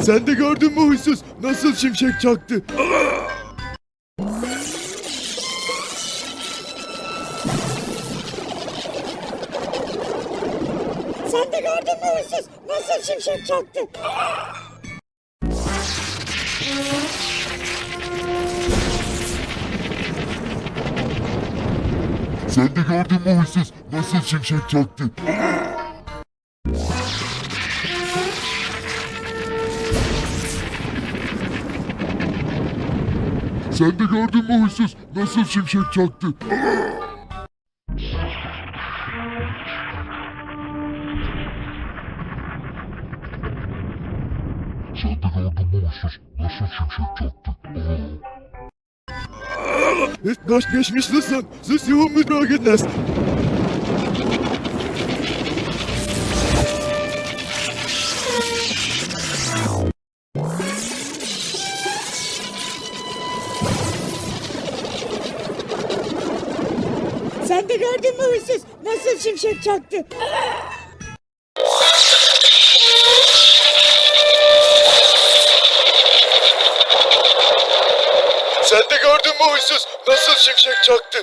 Sen de gördün mü huysuz? Nasıl şimşek çaktı? Sen de gördün mü huysuz? Nasıl şimşek çaktı? Sen de gördün mü huysuz? Nasıl şimşek çaktı? Sen de gördün mü huysuz? Nasıl şimşek çaktı? Sen de gördün mü huysuz? Nasıl şimşek çaktı? Nasz śmieszny sen, zesiło mi drogę nas. Sen de gördün mü huysuz? Nasıl şimşek çaktı? Sen de gördün mü huysuz? Nasıl şimşek çaktı?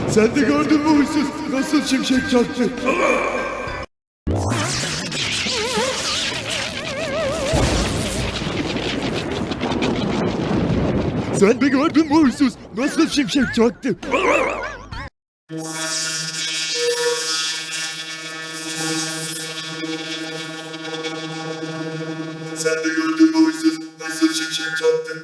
Sen de gördün mü huysuz? Nasıl şimşek çaktı? Sen de gördün mü huysuz? Nasıl şimşek çaktı? Sen de gördün mü huysuz? Nasıl şimşek çaktı?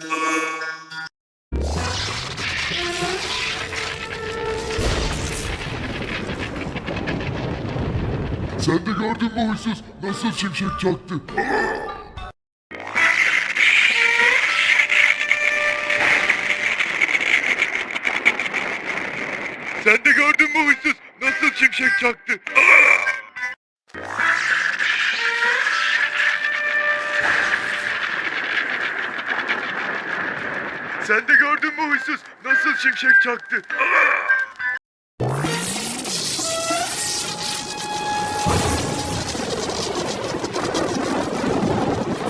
Sen de gördün mü huysuz? Nasıl şimşek çaktı? Sen de gördün mü huysuz? Nasıl şimşek çaktı? Sen de gördün mü huysuz? Nasıl şimşek çaktı?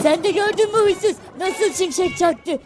Sen de gördün mü huysuz? Nasıl şimşek çaktı?